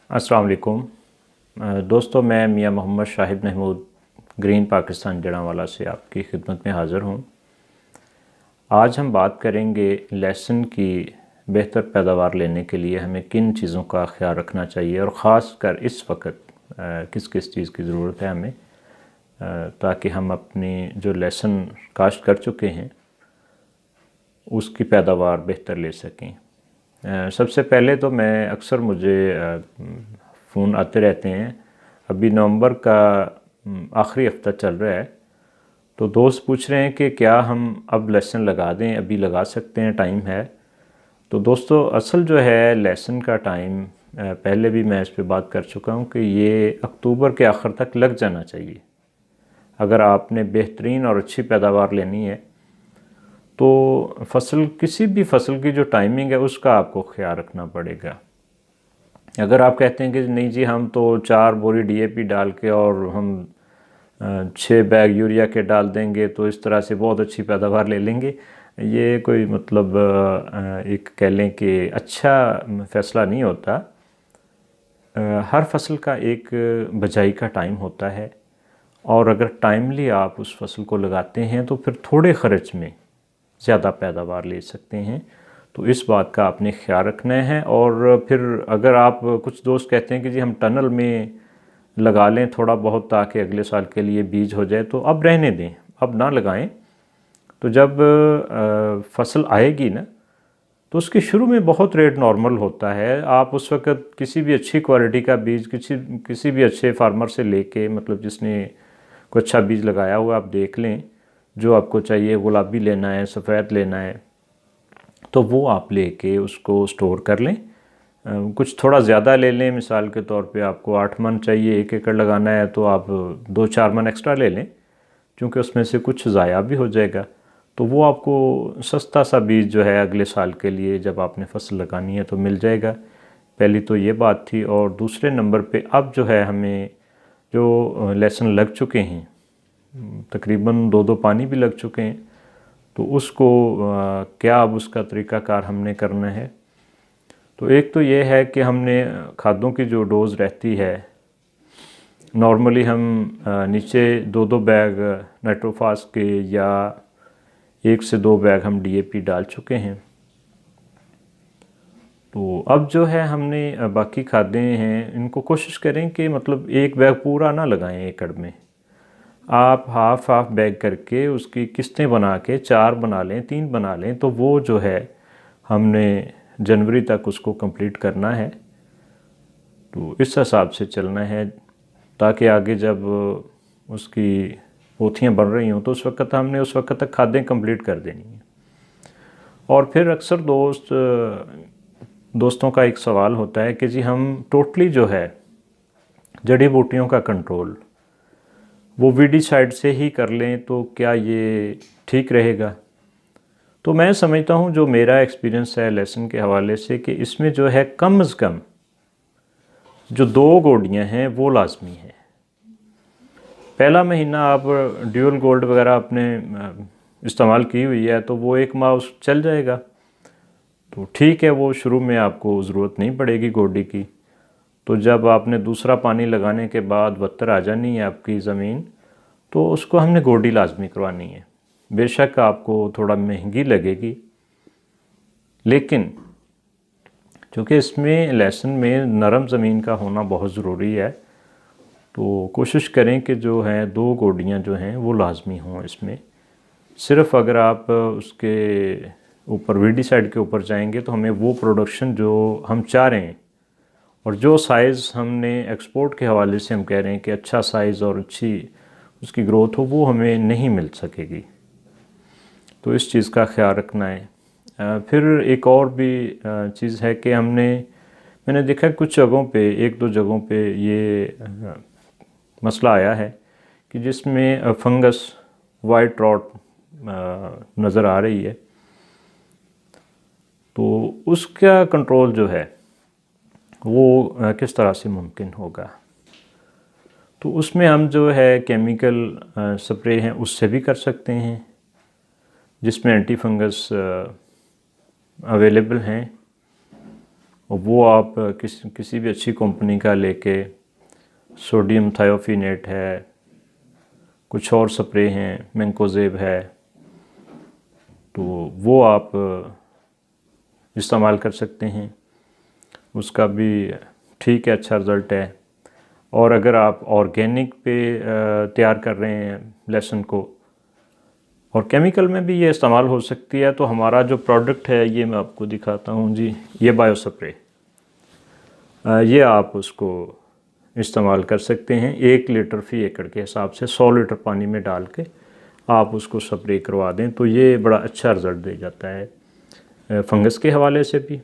अस्सलाम वालेकुम दोस्तों, मैं मियां मोहम्मद शाहिद महमूद ग्रीन पाकिस्तान जड़ांवाला से आपकी खिदमत में हाज़िर हूँ। आज हम बात करेंगे लहसुन की बेहतर पैदावार लेने के लिए हमें किन चीज़ों का ख्याल रखना चाहिए और ख़ास कर इस वक्त किस किस चीज़ की ज़रूरत है हमें, ताकि हम अपनी जो लहसुन काश्त कर चुके हैं उसकी पैदावार बेहतर ले सकें। सबसे पहले तो अक्सर मुझे फ़ोन आते रहते हैं। अभी नवंबर का आखिरी हफ्ता चल रहा है, तो दोस्त पूछ रहे हैं कि क्या हम अब लहसुन लगा दें, अभी लगा सकते हैं, टाइम है। तो दोस्तों, असल जो है लहसुन का टाइम, पहले भी मैं इस पर बात कर चुका हूँ कि ये अक्टूबर के आखिर तक लग जाना चाहिए। अगर आपने बेहतरीन और अच्छी पैदावार लेनी है तो किसी भी फसल की जो टाइमिंग है उसका आपको ख्याल रखना पड़ेगा। अगर आप कहते हैं कि नहीं जी, हम तो 4 बोरी डीएपी डाल के और हम 6 बैग यूरिया के डाल देंगे तो इस तरह से बहुत अच्छी पैदावार ले लेंगे, ये कोई मतलब एक कह लें कि अच्छा फ़ैसला नहीं होता। हर फसल का एक बजाई का टाइम होता है, और अगर टाइमली आप उस फसल को लगाते हैं तो फिर थोड़े ख़र्च में ज़्यादा पैदावार ले सकते हैं। तो इस बात का आपने ख्याल रखना है। और फिर अगर आप, कुछ दोस्त कहते हैं कि जी हम टनल में लगा लें थोड़ा बहुत ताकि अगले साल के लिए बीज हो जाए, तो अब रहने दें, अब ना लगाएं। तो जब फसल आएगी ना, तो उसके शुरू में बहुत रेट नॉर्मल होता है। आप उस वक़्त किसी भी अच्छी क्वालिटी का बीज किसी भी अच्छे फार्मर से लेके, मतलब जिसने कोई अच्छा बीज लगाया हुआ, आप देख लें जो आपको चाहिए, गुलाबी लेना है, सफ़ेद लेना है, तो वो आप लेके उसको स्टोर कर लें। कुछ थोड़ा ज़्यादा ले लें, मिसाल के तौर पे आपको 8 मन चाहिए, 1 एकड़ लगाना है, तो आप 2-4 मन एक्स्ट्रा ले लें, क्योंकि उसमें से कुछ ज़ाया भी हो जाएगा। तो वो आपको सस्ता सा बीज जो है अगले साल के लिए जब आपने फसल लगानी है तो मिल जाएगा। पहली तो ये बात थी। और दूसरे नंबर पे अब जो है हमें जो लहसुन लग चुके हैं, तकरीबन 2-2 पानी भी लग चुके हैं, तो उसको क्या अब उसका तरीक़ाकार हमने करना है। तो एक तो ये है कि हमने खादों की जो डोज़ रहती है, नॉर्मली हम नीचे 2-2 बैग नाइट्रोफास के या 1 से 2 बैग हम डीएपी डाल चुके हैं। तो अब जो है हमने बाकी खादें हैं, इनको कोशिश करें कि मतलब 1 बैग पूरा ना लगाएं एकड़ में। आप हाफ बैग करके उसकी किस्तें बना के 4 बना लें, 3 बना लें, तो वो जो है हमने जनवरी तक उसको कंप्लीट करना है। तो इस हिसाब से चलना है, ताकि आगे जब उसकी पोथियाँ बन रही हों तो हमने उस वक्त तक खादें कंप्लीट कर देनी है। और फिर अक्सर दोस्तों का एक सवाल होता है कि जी हम टोटली जो है जड़ी बूटियों का कंट्रोल वो वीडिसाइड से ही कर लें, तो क्या ये ठीक रहेगा? तो मैं समझता हूँ, जो मेरा एक्सपीरियंस है लहसुन के हवाले से, कि इसमें जो है कम से कम जो 2 गोडियाँ हैं वो लाजमी है। पहला महीना आप ड्यूल गोल्ड वगैरह आपने इस्तेमाल की हुई है तो वो 1 माह चल जाएगा, तो ठीक है, वो शुरू में आपको ज़रूरत नहीं पड़ेगी गोडी की। तो जब आपने दूसरा पानी लगाने के बाद बत्तर आ जानी है आपकी ज़मीन, तो उसको हमने गोडी लाजमी करवानी है। बेशक आपको थोड़ा महंगी लगेगी, लेकिन चूँकि इसमें लहसुन में नरम ज़मीन का होना बहुत ज़रूरी है, तो कोशिश करें कि जो है 2 गोडियाँ जो हैं वो लाजमी हों इसमें। सिर्फ़ अगर आप उसके ऊपर वीडिसाइड के ऊपर जाएंगे तो हमें वो प्रोडक्शन जो हम चाह रहे हैं और जो साइज़ हमने एक्सपोर्ट के हवाले से हम कह रहे हैं कि अच्छा साइज़ और अच्छी उसकी ग्रोथ हो, वो हमें नहीं मिल सकेगी। तो इस चीज़ का ख्याल रखना है। फिर एक और भी चीज़ है कि मैंने देखा कुछ जगहों पे, 1-2 जगहों पे ये मसला आया है कि जिसमें फंगस, वाइट रॉट नज़र आ रही है, तो उसका कंट्रोल जो है वो किस तरह से मुमकिन होगा। तो उसमें हम जो है केमिकल स्प्रे हैं उससे भी कर सकते हैं, जिसमें एंटी फंगस अवेलेबल हैं। और वो आप किसी भी अच्छी कंपनी का लेके, सोडियम थायोफिनेट है, कुछ और स्प्रे हैं, मैंकोजेब है, तो वो आप इस्तेमाल कर सकते हैं। उसका भी ठीक है, अच्छा रिज़ल्ट है। और अगर आप ऑर्गेनिक पे तैयार कर रहे हैं लहसुन को, और केमिकल में भी ये इस्तेमाल हो सकती है, तो हमारा जो प्रोडक्ट है ये मैं आपको दिखाता हूँ जी। ये बायो स्प्रे, ये आप उसको इस्तेमाल कर सकते हैं 1 लीटर फ़ी एकड़ के हिसाब से 100 लीटर पानी में डाल के आप उसको स्प्रे करवा दें, तो ये बड़ा अच्छा रिज़ल्ट दे जाता है फंगस के हवाले से भी,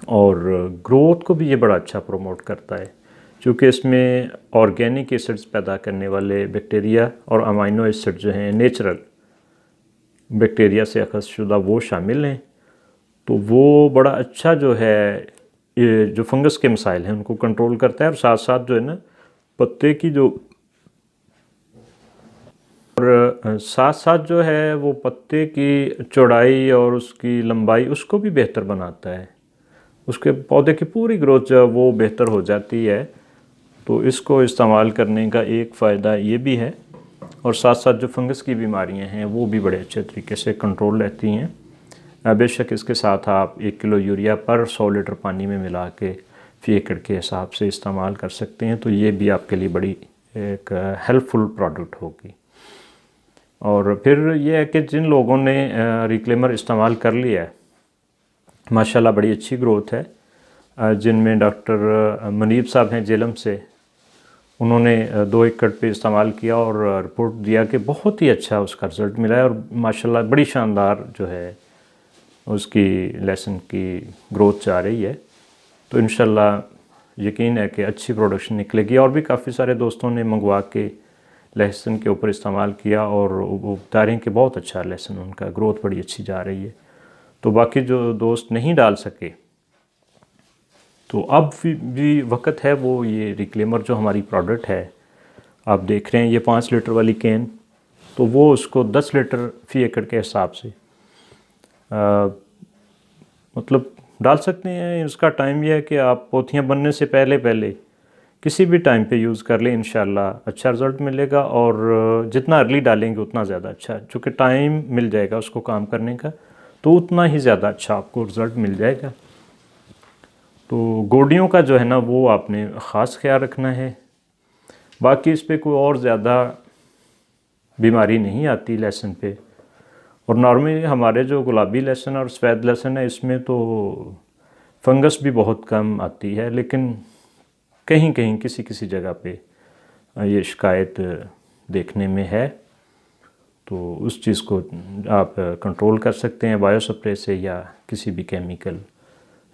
और ग्रोथ को भी ये बड़ा अच्छा प्रमोट करता है, क्योंकि इसमें ऑर्गेनिक एसिड्स पैदा करने वाले बैक्टीरिया और अमाइनो एसिड जो हैं नेचुरल बैक्टीरिया से अखज़ शुदा वो शामिल हैं। तो वो बड़ा अच्छा जो है ये जो फंगस के मसाइल हैं उनको कंट्रोल करता है, और साथ साथ जो है ना पत्ते की जो, और साथ साथ जो है वो पत्ते की चौड़ाई और उसकी लंबाई उसको भी बेहतर बनाता है। उसके पौधे की पूरी ग्रोथ जो वो बेहतर हो जाती है। तो इसको इस्तेमाल करने का एक फ़ायदा ये भी है, और साथ साथ जो फंगस की बीमारियां हैं वो भी बड़े अच्छे तरीके से कंट्रोल रहती हैं। बेशक इसके साथ आप 1 किलो यूरिया पर 100 लीटर पानी में मिला के फ़ी एकड़ के हिसाब से इस्तेमाल कर सकते हैं, तो ये भी आपके लिए बड़ी एक हेल्पफुल प्रोडक्ट होगी। और फिर ये है कि जिन लोगों ने रिक्लेमर इस्तेमाल कर लिया है, माशाल्लाह बड़ी अच्छी ग्रोथ है, जिनमें डॉक्टर मनीब साहब हैं जेलम से, उन्होंने 2 एकड़ पे इस्तेमाल किया और रिपोर्ट दिया कि बहुत ही अच्छा उसका रिज़ल्ट मिला है, और माशाल्लाह बड़ी शानदार जो है उसकी लहसुन की ग्रोथ जा रही है। तो इंशाल्लाह यकीन है कि अच्छी प्रोडक्शन निकलेगी। और भी काफ़ी सारे दोस्तों ने मंगवा के लहसुन के ऊपर इस्तेमाल किया और वो बता रहे हैं कि बहुत अच्छा लहसुन, उनका ग्रोथ बड़ी अच्छी जा रही है। तो बाकी जो दोस्त नहीं डाल सके, तो अब भी वक्त है, वो ये रिक्लेमर जो हमारी प्रोडक्ट है आप देख रहे हैं, ये 5 लीटर वाली कैन, तो वो उसको 10 लीटर फ़ी एकड़ के हिसाब से मतलब डाल सकते हैं। उसका टाइम यह है कि आप पोथियाँ बनने से पहले पहले किसी भी टाइम पे यूज़ कर लें, इंशाल्लाह अच्छा रिज़ल्ट मिलेगा। और जितना अर्ली डालेंगे उतना ज़्यादा अच्छा, चूँकि टाइम मिल जाएगा उसको काम करने का, तो उतना ही ज़्यादा अच्छा आपको रिज़ल्ट मिल जाएगा। तो गोडियों का जो है ना वो आपने ख़ास ख्याल रखना है। बाकी इस पर कोई और ज़्यादा बीमारी नहीं आती लहसुन पे। और नॉर्मली हमारे जो गुलाबी लहसुन और सफ़ेद लहसुन है इसमें तो फंगस भी बहुत कम आती है, लेकिन कहीं कहीं किसी किसी जगह पे ये शिकायत देखने में है। तो उस चीज़ को आप कंट्रोल कर सकते हैं बायो स्प्रे से या किसी भी केमिकल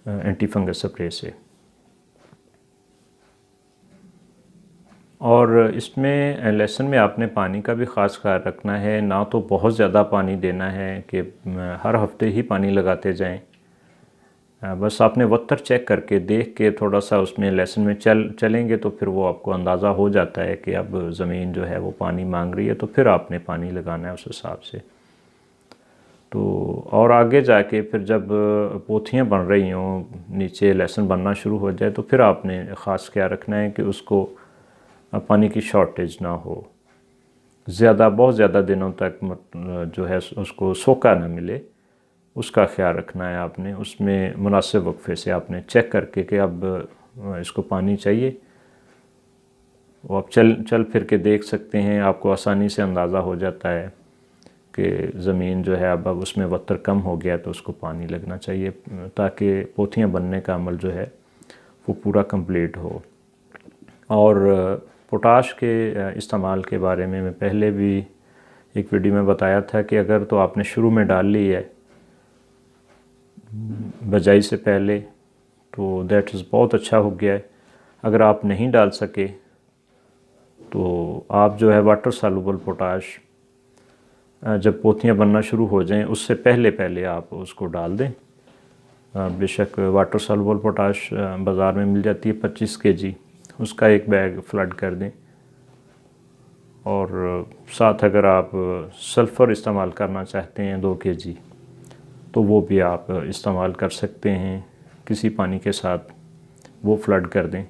एंटी फंगस स्प्रे से। और इसमें लहसुन में आपने पानी का भी ख़ास ख्याल रखना है, ना तो बहुत ज़्यादा पानी देना है कि हर हफ्ते ही पानी लगाते जाएं। बस आपने वत्तर चेक करके देख के थोड़ा सा उसमें लहसुन में चलेंगे तो फिर वो आपको अंदाज़ा हो जाता है कि अब ज़मीन जो है वो पानी मांग रही है, तो फिर आपने पानी लगाना है उस हिसाब से। तो और आगे जाके फिर जब पोथियाँ बन रही हों, नीचे लहसुन बनना शुरू हो जाए, तो फिर आपने ख़ास ख्याल रखना है कि उसको पानी की शॉर्टेज ना हो, बहुत ज़्यादा दिनों तक जो है उसको सोखा ना मिले, उसका ख्याल रखना है आपने। उसमें मुनासिब वक्फे से आपने चेक करके कि अब इसको पानी चाहिए, वो आप चल फिर के देख सकते हैं, आपको आसानी से अंदाज़ा हो जाता है कि ज़मीन जो है अब उसमें वत्तर कम हो गया तो उसको पानी लगना चाहिए, ताकि पोथियाँ बनने का अमल जो है वो पूरा कंप्लीट हो। और पोटाश के इस्तेमाल के बारे में मैं पहले भी एक वीडियो में बताया था कि अगर तो आपने शुरू में डाल ली है बजाई से पहले, तो दैट इज़ बहुत अच्छा हो गया है। अगर आप नहीं डाल सके तो आप जो है वाटर सॉल्युबल पोटाश जब पोथियाँ बनना शुरू हो जाएं उससे पहले पहले आप उसको डाल दें। बेशक वाटर सॉल्युबल पोटाश बाज़ार में मिल जाती है 25 kg, उसका एक बैग फ्लड कर दें। और साथ अगर आप सल्फ़र इस्तेमाल करना चाहते हैं 2 kg, तो वो भी आप इस्तेमाल कर सकते हैं। किसी पानी के साथ वो फ्लड कर दें।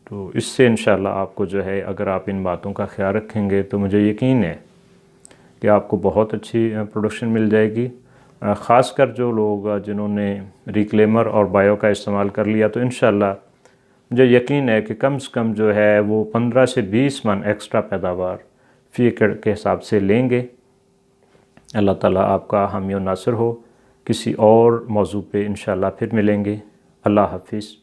तो इससे इंशाल्लाह आपको जो है, अगर आप इन बातों का ख्याल रखेंगे तो मुझे यकीन है कि आपको बहुत अच्छी प्रोडक्शन मिल जाएगी। ख़ासकर जो लोग जिन्होंने रिक्लेमर और बायो का इस्तेमाल कर लिया, तो इंशाल्लाह मुझे यकीन है कि कम से कम जो है वो 15 से 20 मन एक्स्ट्रा पैदावार फ़ी एकड़ के हिसाब से लेंगे। अल्लाह ताला आपका हामी और नासिर हो। किसी और मौजू पे इंशाल्लाह फिर मिलेंगे। अल्लाह हाफिज़।